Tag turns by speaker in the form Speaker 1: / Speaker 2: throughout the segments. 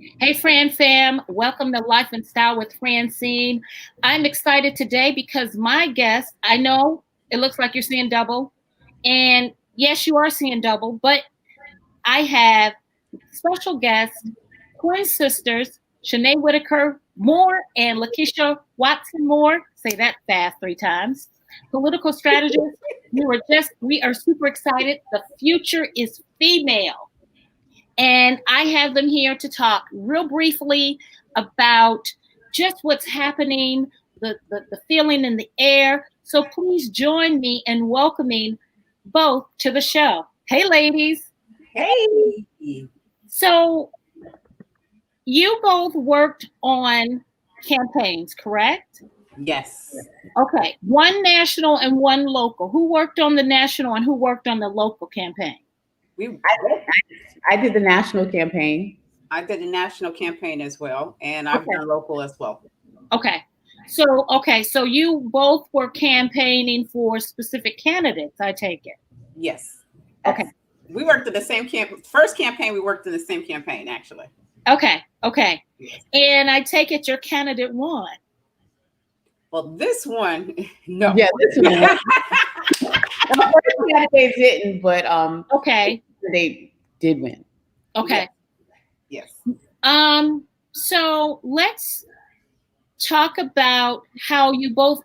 Speaker 1: Hey, Fran fam. Welcome to Life and Style with Francyne. I'm excited today because my guest, I know it looks like you're seeing double. And yes, you are seeing double, but I have special guests, twin sisters, Shanay Whittaker Moore and Lakisha Watson-Moore. Say that fast 3 times. Political strategists. We are super excited. The future is female. And I have them here to talk real briefly about just what's happening, the feeling in the air. So please join me in welcoming both to the show. Hey, ladies.
Speaker 2: Hey.
Speaker 1: So you both worked on campaigns, correct?
Speaker 2: Yes.
Speaker 1: Okay. One national and one local. Who worked on the national and who worked on the local campaign?
Speaker 3: I did the national campaign.
Speaker 2: I did the national campaign as well, and I've done local as well.
Speaker 1: Okay. So you both were campaigning for specific candidates, I take it.
Speaker 2: Yes.
Speaker 1: Okay.
Speaker 2: We worked in the same first campaign, we worked in the same campaign, actually.
Speaker 1: Okay. Yes. And I take it your candidate won.
Speaker 2: Well, this one, no.
Speaker 3: Yeah, this one. The first candidate didn't, but
Speaker 1: okay.
Speaker 3: They did win.
Speaker 1: Okay.
Speaker 2: Yes.
Speaker 1: So let's talk about how you both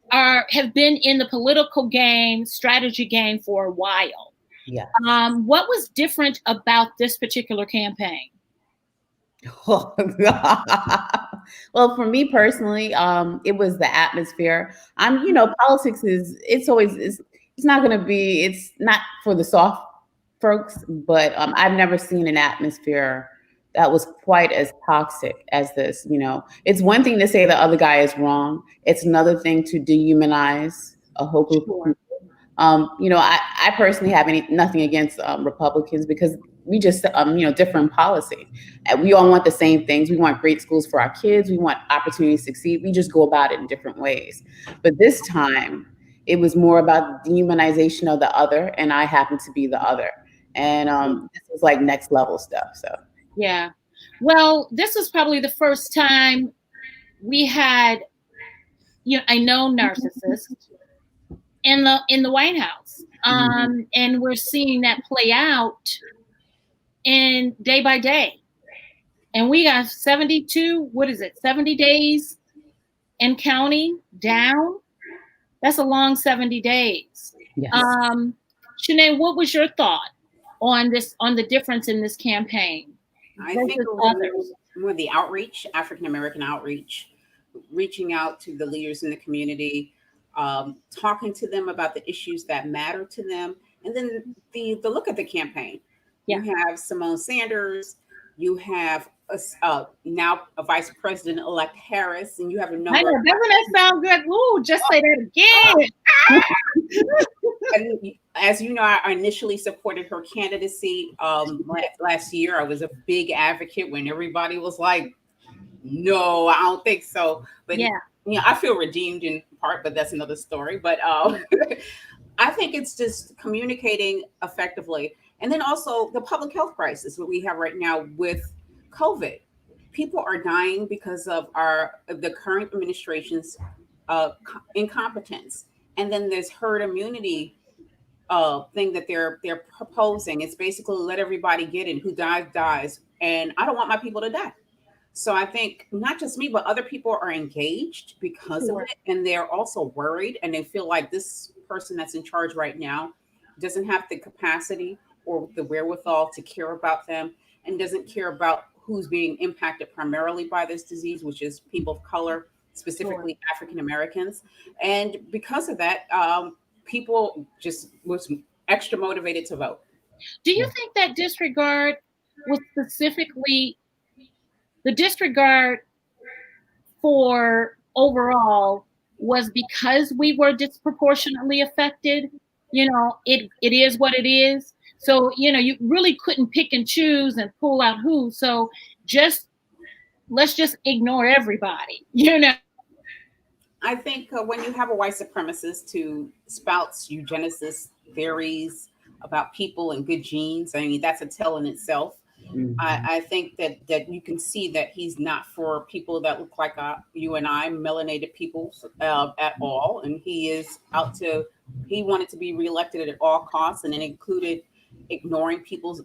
Speaker 1: have been in the political game, strategy game for a while.
Speaker 3: Yeah.
Speaker 1: What was different about this particular campaign?
Speaker 3: Well, for me personally, it was the atmosphere. Politics it's not for the soft folks, but I've never seen an atmosphere that was quite as toxic as this. It's one thing to say the other guy is wrong. It's another thing to dehumanize a whole group of people. I personally have nothing against Republicans because we just, different policy. We all want the same things. We want great schools for our kids. We want opportunities to succeed. We just go about it in different ways. But this time, it was more about dehumanization of the other, and I happen to be the other. And this was like next level stuff. So
Speaker 1: yeah, well, this was probably the first time we had, I know narcissists in the White House, and we're seeing that play out in day by day. And we got 70 days and counting down. That's a long 70 days.
Speaker 3: Yes.
Speaker 1: Shanay, what was your thought on the difference in this campaign?
Speaker 2: I think more the outreach, African American outreach, reaching out to the leaders in the community, talking to them about the issues that matter to them, and then the look at the campaign. Yeah. You have Simone Sanders, you have now a Vice President-elect Harris, and you have a number.
Speaker 1: I know, doesn't that sound good? Ooh, just say that again.
Speaker 2: And as you know, I initially supported her candidacy last year. I was a big advocate when everybody was like, no, I don't think so. But yeah, I feel redeemed in part, but that's another story. But I think it's just communicating effectively. And then also the public health crisis that we have right now with COVID. People are dying because of the current administration's incompetence. And then there's herd immunity thing that they're proposing. It's basically let everybody get it. Who dies. And I don't want my people to die. So I think not just me, but other people are engaged because of it. And they're also worried. And they feel like this person that's in charge right now doesn't have the capacity or the wherewithal to care about them, and doesn't care about who's being impacted primarily by this disease, which is people of color, specifically African Americans. And because of that, people just was extra motivated to vote.
Speaker 1: Do you think that disregard was specifically the disregard for overall was because we were disproportionately affected? It is what it is. So, you really couldn't pick and choose and pull out who. So let's just ignore everybody,
Speaker 2: I think when you have a white supremacist who spouts eugenicist theories about people and good genes, I mean, that's a tell in itself. I think that you can see that he's not for people that look like you and I, melanated people, at all. And he is out to, he wanted to be reelected at all costs, and it included ignoring people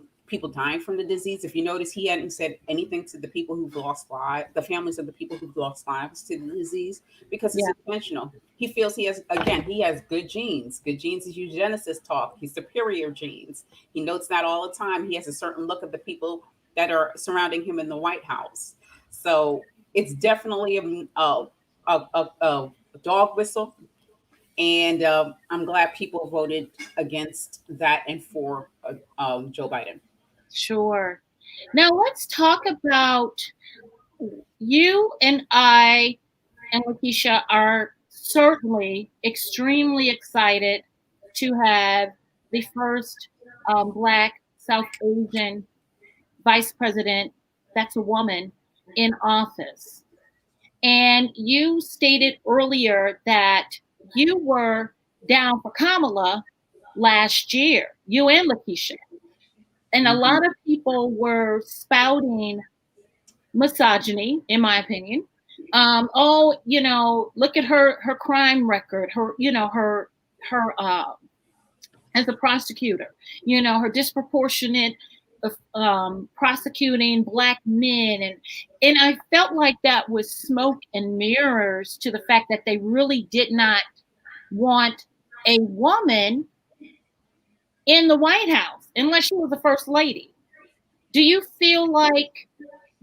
Speaker 2: dying from the disease. If you notice, he hadn't said anything to the people who've lost lives, the families of the people who've lost lives to the disease, because it's intentional. He feels he has, again, he has good genes. Good genes is eugenicist talk. He's superior genes. He notes that all the time. He has a certain look of the people that are surrounding him in the White House. So it's definitely a dog whistle. And I'm glad people voted against that and for Joe Biden.
Speaker 1: Sure. Now let's talk about, you and I and Lakisha are certainly extremely excited to have the first Black South Asian vice president that's a woman in office. And you stated earlier that you were down for Kamala last year, you and Lakisha. And a lot of people were spouting misogyny, in my opinion. Oh, look at her crime record, her as a prosecutor, her disproportionate prosecuting Black men, and I felt like that was smoke and mirrors to the fact that they really did not want a woman in the White House unless she was the first lady. Do you feel like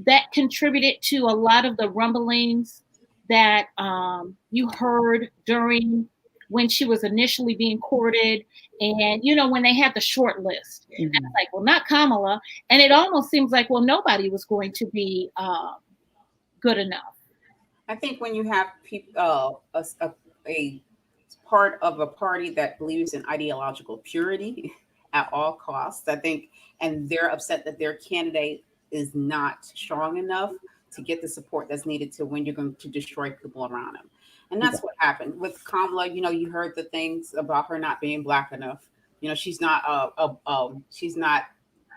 Speaker 1: that contributed to a lot of the rumblings that you heard during when she was initially being courted, and when they had the short list? And it's like, well, not Kamala, and it almost seems like, well, nobody was going to be good enough.
Speaker 2: I think when you have people, a part of a party that believes in ideological purity at all costs, I think, and they're upset that their candidate is not strong enough to get the support that's needed to when you're going to destroy people around him. And that's what happened with Kamala. You heard the things about her not being Black enough. She's not she's not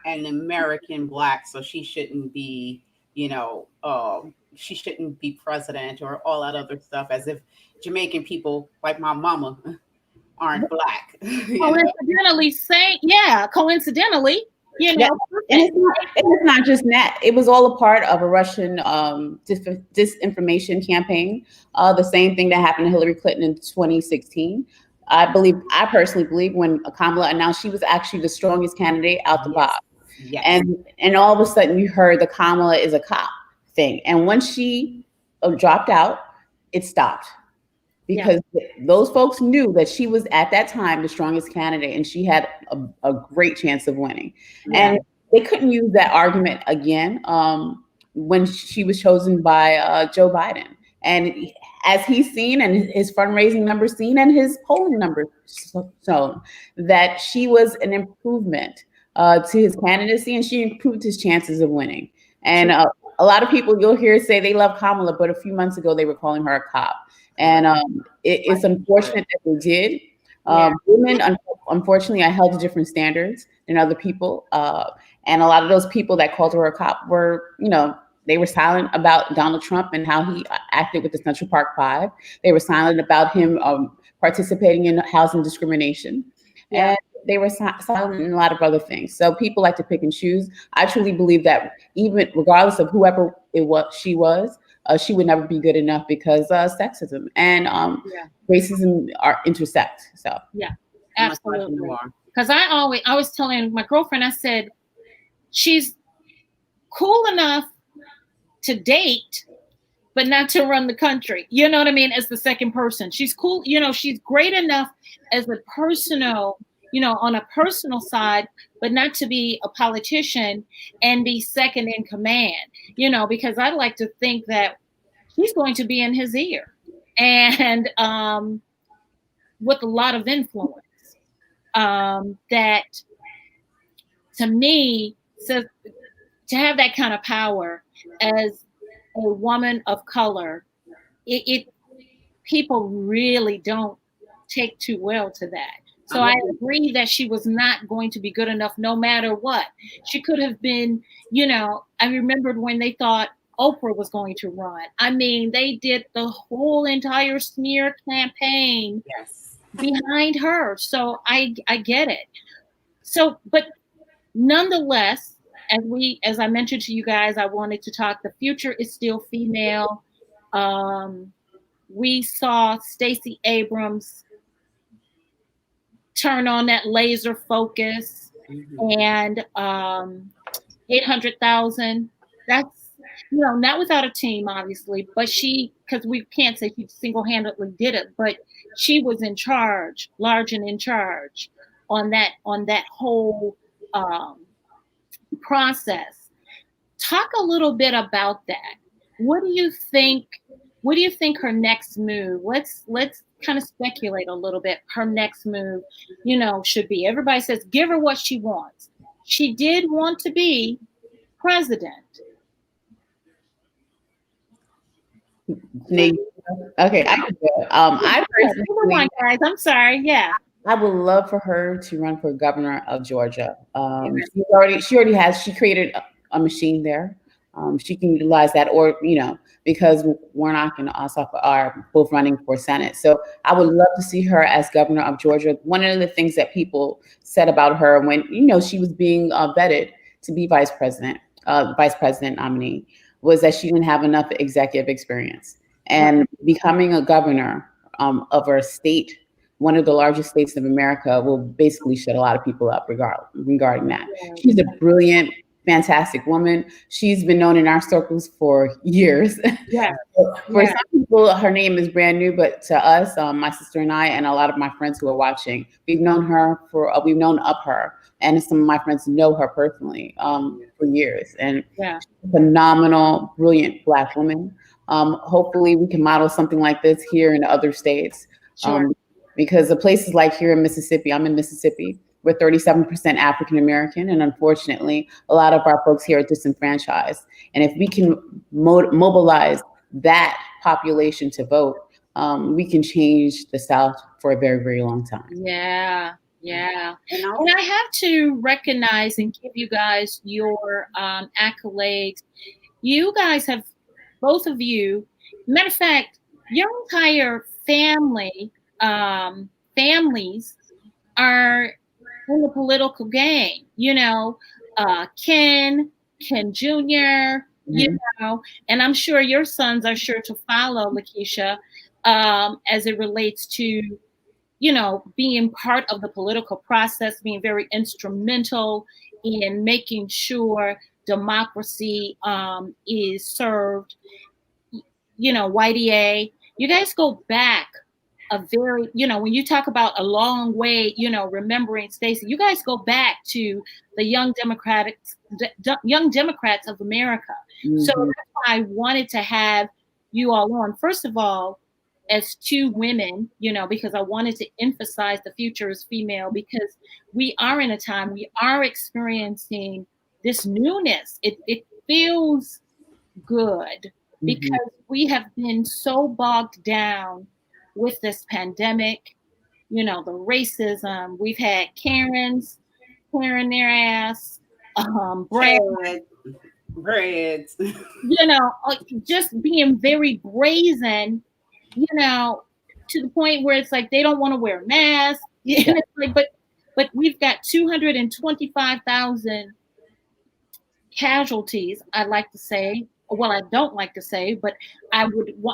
Speaker 2: an American Black, so she shouldn't be, she shouldn't be president or all that other stuff, as if Jamaican people like my mama aren't Black.
Speaker 1: Coincidentally, coincidentally.
Speaker 3: And it's not just that. It was all a part of a Russian disinformation campaign. The same thing that happened to Hillary Clinton in 2016. I personally believe when Kamala announced she was actually the strongest candidate out the box. Yes. And all of a sudden you heard the Kamala is a cop thing. And once she dropped out, it stopped. Because those folks knew that she was at that time the strongest candidate, and she had a great chance of winning. And they couldn't use that argument again when she was chosen by Joe Biden. And as he's seen, and his fundraising numbers seen, and his polling numbers shown, that she was an improvement to his candidacy, and she improved his chances of winning. And a lot of people you'll hear say they love Kamala, but a few months ago they were calling her a cop. And it's unfortunate that they did. Women, unfortunately, are held to different standards than other people. And a lot of those people that called her a cop were, they were silent about Donald Trump and how he acted with the Central Park Five. They were silent about him participating in housing discrimination. And they were silent in a lot of other things. So people like to pick and choose. I truly believe that even regardless of whoever she was, she would never be good enough, because sexism and racism intersect. So
Speaker 1: absolutely. Because I was telling my girlfriend, I said, she's cool enough to date, but not to run the country. You know what I mean? As the second person, she's cool. She's great enough as a personal, on a personal side, but not to be a politician and be second in command, because I like to think that she's going to be in his ear and with a lot of influence. That to me says to have that kind of power as a woman of color, it people really don't take too well to that. So I agree that she was not going to be good enough no matter what. She could have been, I remembered when they thought Oprah was going to run. I mean, they did the whole entire smear campaign behind her. So I get it. So, but nonetheless, as I mentioned to you guys, I wanted to talk, the future is still female. We saw Stacey Abrams turn on that laser focus, and 800,000. That's, not without a team, obviously, but because we can't say she single-handedly did it, but she was in charge, large and in charge on that whole process. Talk a little bit about that. What do you think her next move? Let's kind of speculate a little bit. Her next move, should be. Everybody says give her what she wants. She did want to be president.
Speaker 3: Okay, I personally,
Speaker 1: guys, I'm sorry. Yeah,
Speaker 3: I would love for her to run for governor of Georgia. She created a machine there. She can utilize that, or because Warnock and Ossoff are both running for Senate. So I would love to see her as governor of Georgia. One of the things that people said about her when she was being vetted to be vice president nominee was that she didn't have enough executive experience. And becoming a governor of her state, one of the largest states of America, will basically shut a lot of people up regarding that. She's a brilliant, fantastic woman. She's been known in our circles for years.
Speaker 1: Yeah.
Speaker 3: For some people, her name is brand new, but to us, my sister and I, and a lot of my friends who are watching, we've known of her, and some of my friends know her personally for years. And she's a phenomenal, brilliant Black woman. Hopefully, we can model something like this here in other states.
Speaker 1: Sure.
Speaker 3: Because the places like here in Mississippi, I'm in Mississippi, we're 37% African American, and unfortunately, a lot of our folks here are disenfranchised. And if we can mobilize that population to vote, we can change the South for a very, very long time.
Speaker 1: Yeah. And I have to recognize and give you guys your accolades. You guys have, both of you, matter of fact, your entire families are in the political game. Ken Jr., and I'm sure your sons are sure to follow, Lakisha, as it relates to, being part of the political process, being very instrumental in making sure democracy is served. YDA, you guys go back a very, when you talk about a long way, remembering Stacey, you guys go back to the Young Democrats of America. Mm-hmm. So that's why I wanted to have you all on. First of all, as two women, because I wanted to emphasize the future is female, because we are in a time, we are experiencing this newness. It feels good because we have been so bogged down with this pandemic, the racism. We've had Karens clearing their ass,
Speaker 2: breads,
Speaker 1: just being very brazen, to the point where it's like they don't want to wear masks. Yeah. But we've got 225,000 casualties, I'd like to say. Well, I don't like to say, but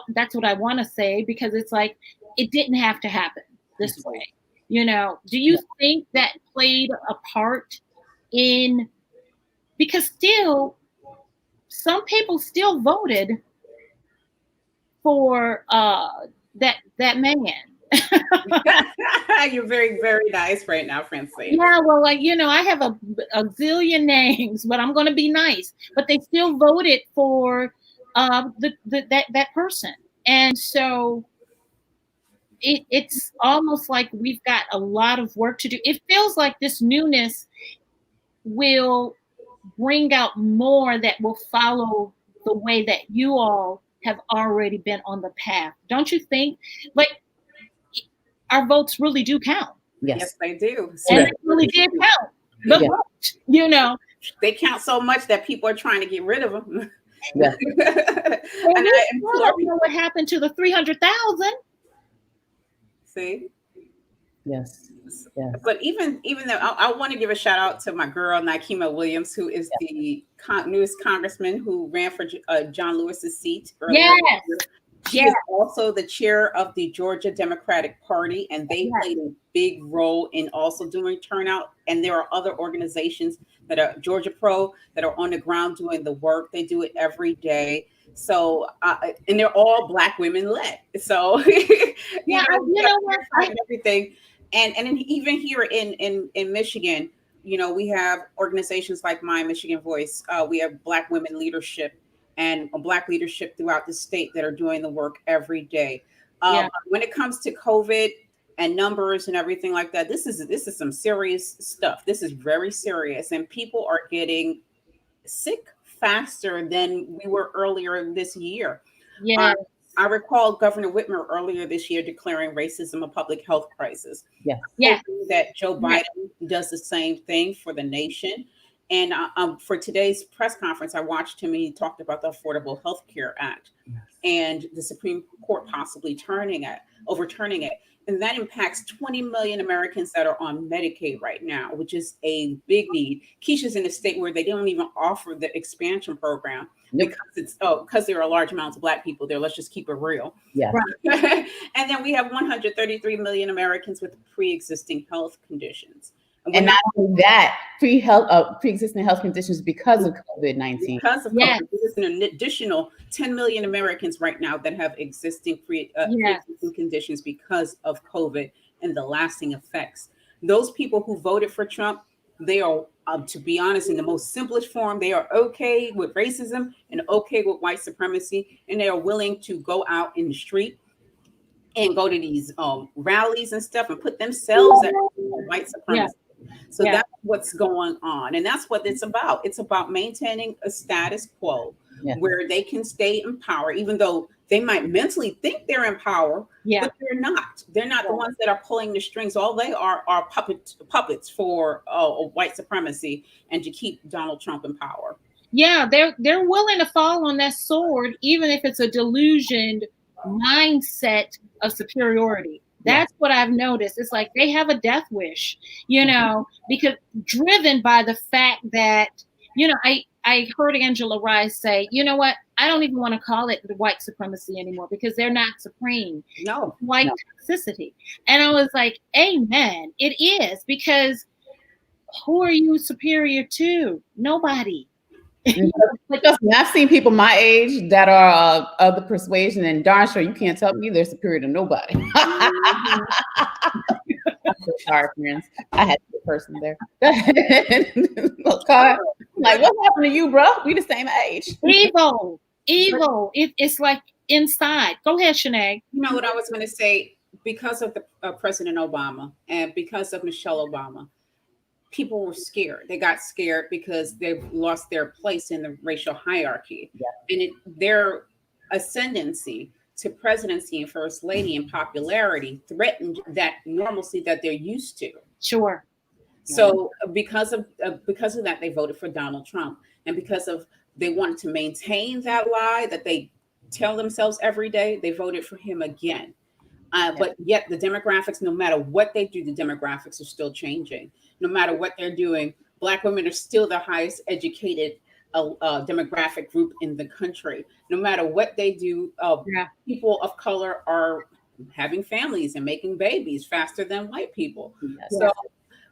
Speaker 1: that's what I want to say, because it's like, it didn't have to happen this way. Do you think that played a part in, because still, some people still voted for that man.
Speaker 2: You're very, very nice right now, Francyne.
Speaker 1: Yeah, well, I have a zillion names, but I'm going to be nice. But they still voted for that person, and so it's almost like we've got a lot of work to do. It feels like this newness will bring out more that will follow the way that you all have already been on the path. Don't you think? Like, our votes really do count.
Speaker 2: Yes, they do.
Speaker 1: And it really did count. The vote, you know.
Speaker 2: They count so much that people are trying to get rid of them.
Speaker 3: Yeah.
Speaker 2: And
Speaker 1: I don't know what happened to the 300,000.
Speaker 2: See?
Speaker 3: Yes.
Speaker 2: But even though I want to give a shout out to my girl Nikema Williams, who is the newest congressman who ran for John Lewis's seat earlier.
Speaker 1: Yes.
Speaker 2: She is also the chair of the Georgia Democratic Party, and they played a big role in also doing turnout. And there are other organizations that are Georgia Pro that are on the ground doing the work. They do it every day. So, and they're all Black women led. So, you know what? Everything. And even here in Michigan, you know, we have organizations like My Michigan Voice. We have Black Women Leadership and Black leadership throughout the state that are doing the work every day. When it comes to COVID and numbers and everything like that, this is some serious stuff. This is very serious, and people are getting sick faster than we were earlier this year.
Speaker 1: Yeah.
Speaker 2: I recall Governor Whitmer earlier this year declaring racism a public health crisis.
Speaker 1: Yeah.
Speaker 2: That Joe Biden does the same thing for the nation. And for today's press conference, I watched him and he talked about the Affordable Health Care Act and the Supreme Court possibly overturning it. And that impacts 20 million Americans that are on Medicaid right now, which is a big need. Keisha's in a state where they don't even offer the expansion program because there are large amounts of Black people there. Let's just keep it real.
Speaker 3: Yeah.
Speaker 2: Right. And then we have 133 million Americans with pre-existing health conditions.
Speaker 3: And not only that, pre-existing health conditions because of COVID-19.
Speaker 2: Because of COVID, there's an additional 10 million Americans right now that have existing pre-existing conditions because of COVID and the lasting effects. Those people who voted for Trump, they are, to be honest, in the most simplest form, they are okay with racism and okay with white supremacy, and they are willing to go out in the street and go to these rallies and stuff and put themselves at white supremacy. So that's what's going on. And that's what it's about. It's about maintaining a status quo where they can stay in power, even though they might mentally think they're in power, but they're not. They're not the ones that are pulling the strings. All they are puppets for white supremacy and to keep Donald Trump in power.
Speaker 1: Yeah, they're willing to fall on that sword, even if it's a delusioned mindset of superiority. That's what I've noticed. It's like they have a death wish, you know, because driven by the fact that, you know, I heard Angela Rice say, you know what, I don't even want to call it the white supremacy anymore because they're not supreme.
Speaker 2: No.
Speaker 1: White toxicity. And I was like, amen. It is, because who are you superior to? Nobody.
Speaker 3: I've seen people my age that are of the persuasion, and darn sure you can't tell me they're superior to nobody. I'm so sorry, friends. I had to be a person there. Like, what happened to you, bro? We the same age.
Speaker 1: Evil. It's like inside. Go ahead, Shanay.
Speaker 2: You know what I was going to say? Because of the President Obama and because of Michelle Obama, people were scared. They got scared because they've lost their place in the racial hierarchy. And their ascendancy to presidency and first lady and popularity threatened that normalcy that they're used to.
Speaker 1: Sure.
Speaker 2: So because of that, they voted for Donald Trump. And because of they wanted to maintain that lie that they tell themselves every day, they voted for him again. But yet the demographics, no matter what they do, the demographics are still changing. No matter what they're doing, Black women are still the highest educated demographic group in the country. No matter what they do, people of color are having families and making babies faster than white people. So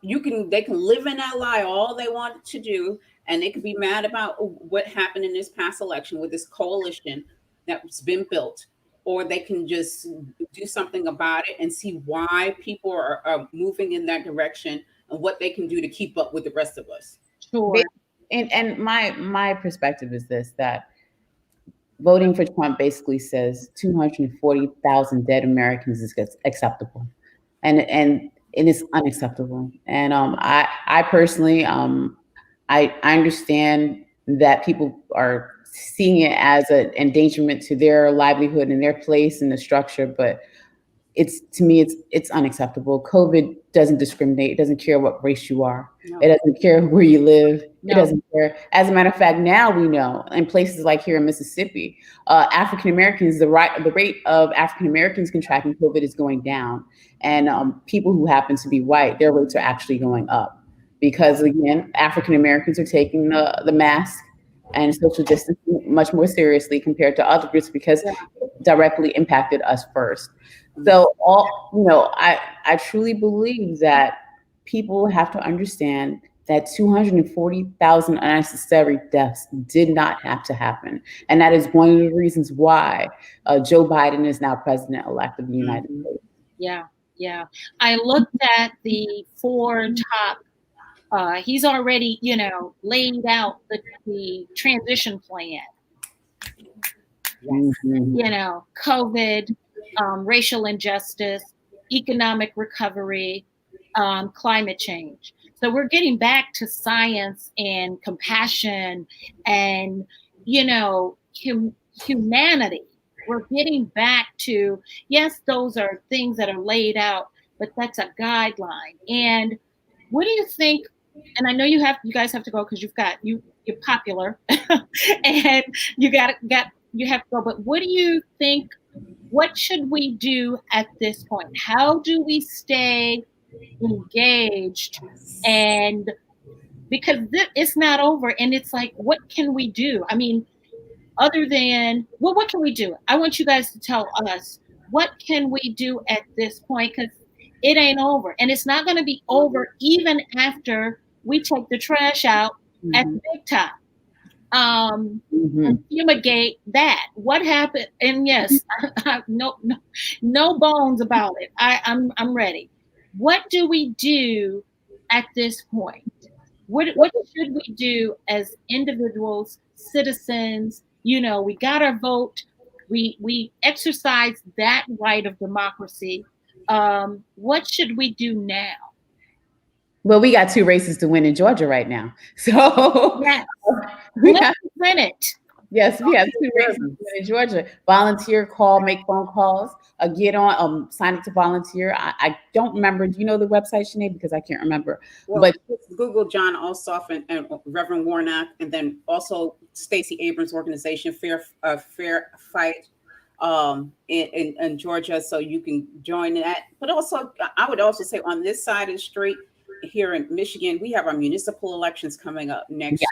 Speaker 2: they can live in that lie all they want to do, and they can be mad about what happened in this past election with this coalition that's been built. Or they can just do something about it and see why people are moving in that direction and what they can do to keep up with the rest of us.
Speaker 1: Sure.
Speaker 3: And my perspective is this, that voting for Trump basically says 240,000 dead Americans is acceptable. And it is unacceptable. And I personally, I understand that people are seeing it as an endangerment to their livelihood and their place in the structure, but to me, it's unacceptable. COVID doesn't discriminate. It doesn't care what race you are.
Speaker 2: No.
Speaker 3: It doesn't care where you live.
Speaker 1: No.
Speaker 3: It doesn't care. As a matter of fact, now we know in places like here in Mississippi, African Americans, the rate of African Americans contracting COVID is going down, and people who happen to be white, their rates are actually going up because, again, African Americans are taking the mask and social distancing much more seriously compared to other groups because it directly impacted us first. So I truly believe that people have to understand that 240,000 unnecessary deaths did not have to happen. And that is one of the reasons why Joe Biden is now president-elect of the United States.
Speaker 1: Yeah. I looked at the 4 top. He's already, laid out the transition plan.
Speaker 3: Mm-hmm.
Speaker 1: COVID, racial injustice, economic recovery, climate change. So we're getting back to science and compassion and, humanity. We're getting back to, yes, those are things that are laid out, but that's a guideline. And what do you think? And I know you guys have to go because you're popular and you have to go. But what do you think? What should we do at this point? How do we stay engaged? And because it's not over, and it's like, what can we do? I mean, other than, what can we do? I want you guys to tell us, what can we do at this point? Because it ain't over, and it's not going to be over even after we take the trash out at the big top. And fumigate that. What happened? And yes, no bones about it. I'm ready. What do we do at this point? What should we do as individuals, citizens? We got our vote. We exercise that right of democracy. What should we do now?
Speaker 3: Well, we got 2 races to win in Georgia right now. So
Speaker 1: yes. Let's win it.
Speaker 3: Yes, we have 2 races to win in Georgia. Volunteer, call, make phone calls, get on, sign up to volunteer. I don't remember. Do you know the website, Shanay? Because I can't remember.
Speaker 2: Well,
Speaker 3: but
Speaker 2: Google John Ossoff and Reverend Warnock, and then also Stacey Abrams' organization, Fair Fight in Georgia, so you can join that. But also, I would also say on this side of the street here in Michigan, we have our municipal elections coming up next year.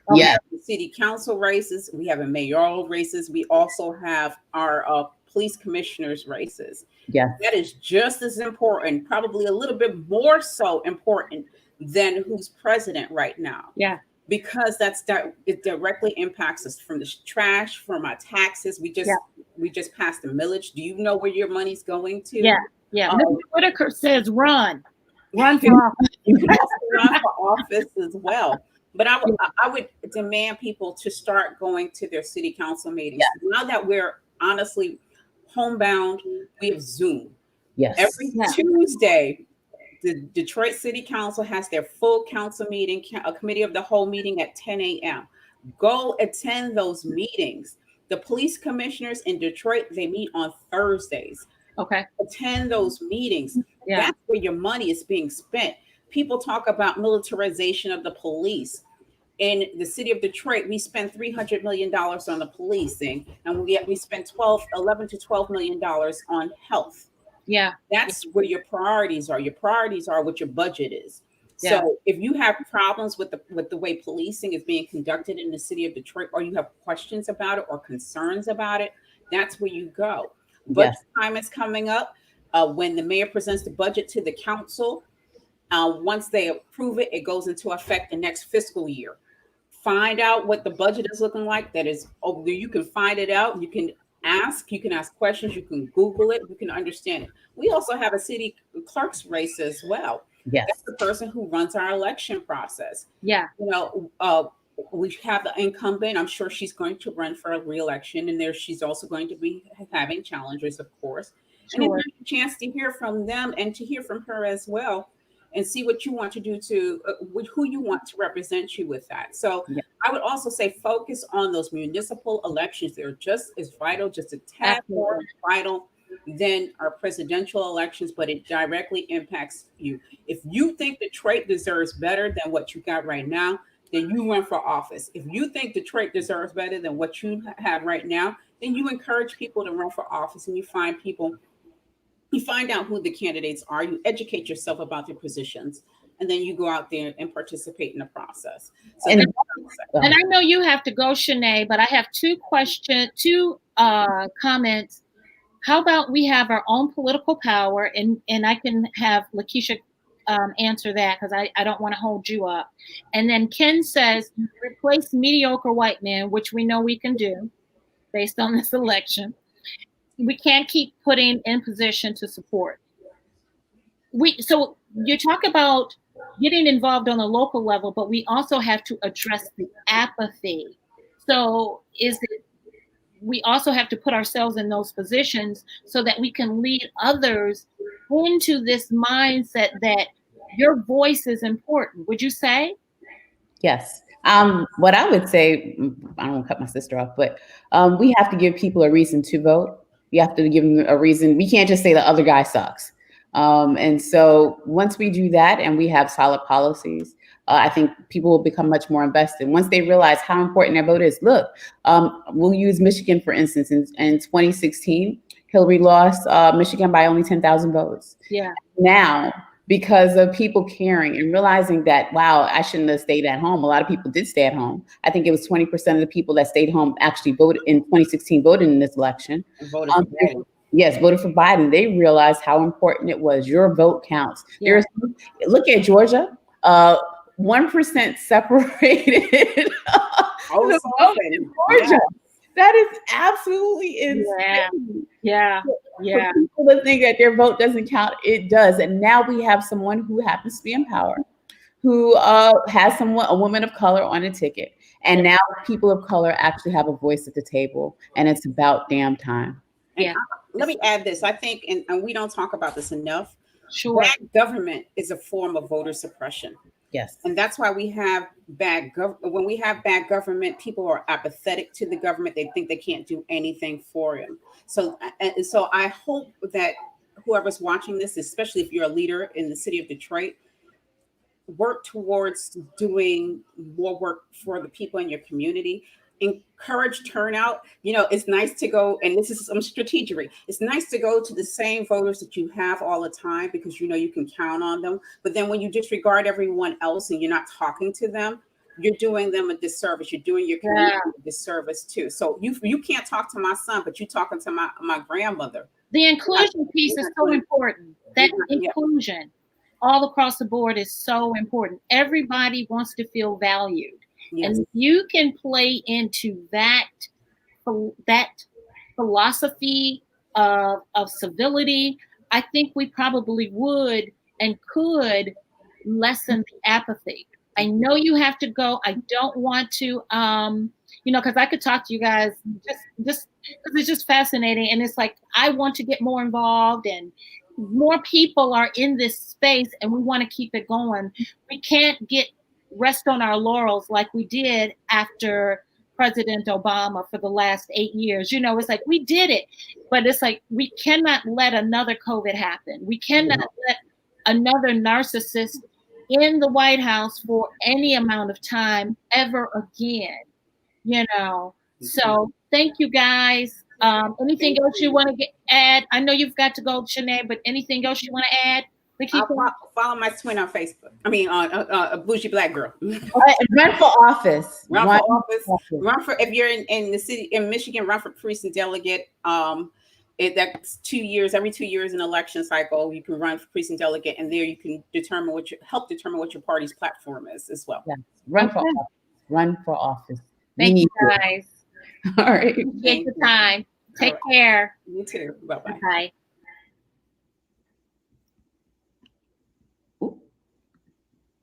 Speaker 2: We have the city council races, we have mayoral races, we also have our police commissioners races.
Speaker 3: Yeah,
Speaker 2: that is just as important, probably a little bit more so important than who's president right now.
Speaker 1: Yeah.
Speaker 2: Because it directly impacts us from the trash, from our taxes. We just passed the millage. Do you know where your money's going to?
Speaker 1: Yeah. Mr. Whittaker says run for office.
Speaker 2: You can also run for office as well. But I would demand people to start going to their city council meetings. Yeah. Now that we're honestly homebound, we have Zoom.
Speaker 3: Yes.
Speaker 2: Every Tuesday, the Detroit City Council has their full council meeting, a committee of the whole meeting at 10 a.m. Go attend those meetings. The police commissioners in Detroit, they meet on Thursdays.
Speaker 1: Okay.
Speaker 2: Attend those meetings.
Speaker 1: Yeah.
Speaker 2: That's where your money is being spent. People talk about militarization of the police. In the city of Detroit, we spend $300 million on the policing, and we spend $11 to $12 million on health.
Speaker 1: Yeah.
Speaker 2: That's where your priorities are. Your priorities are what your budget is.
Speaker 1: Yeah.
Speaker 2: So if you have problems with the way policing is being conducted in the city of Detroit, or you have questions about it or concerns about it, that's where you go. Budget time is coming up. When the mayor presents the budget to the council, once they approve it, it goes into effect the next fiscal year. Find out what the budget is looking like. That is, you can find it out. You can ask questions. You can Google it. You can understand it. We also have a city clerk's race as well.
Speaker 3: Yes.
Speaker 2: That's the person who runs our election process.
Speaker 1: Yeah.
Speaker 2: We have the incumbent. I'm sure she's going to run for a re-election, and she's also going to be having challengers, of course. Sure. And it's a chance to hear from them and to hear from her as well, and see what you want to do with who you want to represent you with that. So I would also say focus on those municipal elections. They're just as vital, just a tad more vital than our presidential elections, but it directly impacts you. If you think Detroit deserves better than what you got right now, then you run for office. If you think Detroit deserves better than what you have right now, then you encourage people to run for office, and you find out who the candidates are, you educate yourself about their positions, and then you go out there and participate in the process. So
Speaker 1: and I know you have to go, Shanay, but I have two comments. How about we have our own political power, and I can have Lakisha answer that, because I don't want to hold you up. And then Ken says, replace mediocre white men, which we know we can do based on this election. We can't keep putting in position to support. So you talk about getting involved on a local level, but we also have to address the apathy. So we also have to put ourselves in those positions so that we can lead others into this mindset that your voice is important. Would you say?
Speaker 3: Yes. What I would say, I don't want to cut my sister off, but we have to give people a reason to vote. You have to give them a reason. We can't just say the other guy sucks. And so once we do that and we have solid policies, I think people will become much more invested. Once they realize how important their vote is. Look, we'll use Michigan, for instance. In 2016, Hillary lost Michigan by only 10,000 votes.
Speaker 1: Yeah.
Speaker 3: Now, because of people caring and realizing that, wow, I shouldn't have stayed at home. A lot of people did stay at home. I think it was 20% of the people that stayed home actually voted in 2016, voted in this election.
Speaker 2: Voted for Biden.
Speaker 3: Yes, voted for Biden. They realized how important it was. Your vote counts.
Speaker 1: Yeah.
Speaker 3: Look at Georgia. 1% separated.
Speaker 2: Oh,
Speaker 3: vote in Georgia. Yeah. That is absolutely insane.
Speaker 1: Yeah.
Speaker 3: For people to think that their vote doesn't count, it does. And now we have someone who happens to be in power, who has a woman of color on a ticket. And now people of color actually have a voice at the table. And it's about damn time.
Speaker 2: Yeah. Let me add this. I think, and we don't talk about this enough.
Speaker 1: Sure.
Speaker 2: Bad government is a form of voter suppression.
Speaker 3: Yes.
Speaker 2: And that's why we have when we have bad government, people are apathetic to the government. They think they can't do anything for them. So I hope that whoever's watching this, especially if you're a leader in the city of Detroit, work towards doing more work for the people in your community. Encourage turnout. It's nice to go, and this is some strategery. It's nice to go to the same voters that you have all the time, because you can count on them. But then when you disregard everyone else and you're not talking to them, you're doing them a disservice. You're doing your community a disservice too. So you can't talk to my son, but you're talking to my grandmother.
Speaker 1: The inclusion piece is so important. That inclusion all across the board is so important. Everybody wants to feel valued. Yes. And if you can play into that philosophy of civility, I think we probably would and could lessen the apathy. I know you have to go. I don't want to, because I could talk to you guys just because it's just fascinating. And it's like, I want to get more involved, and more people are in this space, and we want to keep it going. We can't rest on our laurels like we did after President Obama for the last 8 years. It's like, we did it, but it's like, we cannot let another COVID happen. We cannot let another narcissist in the White House for any amount of time ever again, So thank you guys. Anything else you want to add? I know you've got to go, Shanay, but anything else you want to add?
Speaker 2: Follow my twin on Facebook. I mean, a bougie black girl.
Speaker 3: Run for office.
Speaker 2: Run for office. Run for, if you're in the city in Michigan, run for precinct delegate. That's 2 years. Every 2 years, an election cycle, you can run for precinct delegate, and there you can help determine what your party's platform is as well.
Speaker 3: Yes. Run for office. Run for office.
Speaker 1: Thank you guys.
Speaker 3: All right.
Speaker 1: Take the time. Take care.
Speaker 2: You too. Bye-bye.
Speaker 1: Bye.